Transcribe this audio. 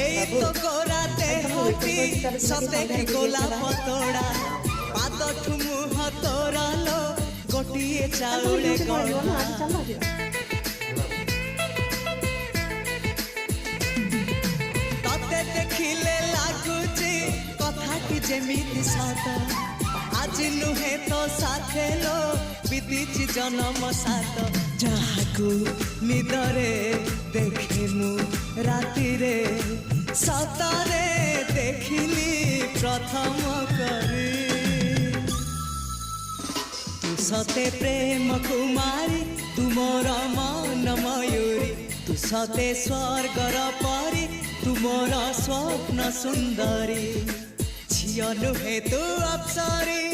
এই তো গোরাতে হটি সতে গোলা পতড়া পাদঠু মুহ তোরালো গোটিয়ে চাউলে গড়া ততে দেখিলে লাগুছি কথাটি যেমিতি সত আজি নুহে তো সাথে লো বিদিছি জনম সাত যাহাকু নিদরে দেখি মু রাতিরে সতরে দেখিলি প্রথম করে তু সতে প্রেম কুমারী তুমর মন ময়ূরী তু সতে স্বর্গর পরি তুমর স্বপ্ন সুন্দরী ঝিও নুহে তু অপ্সরী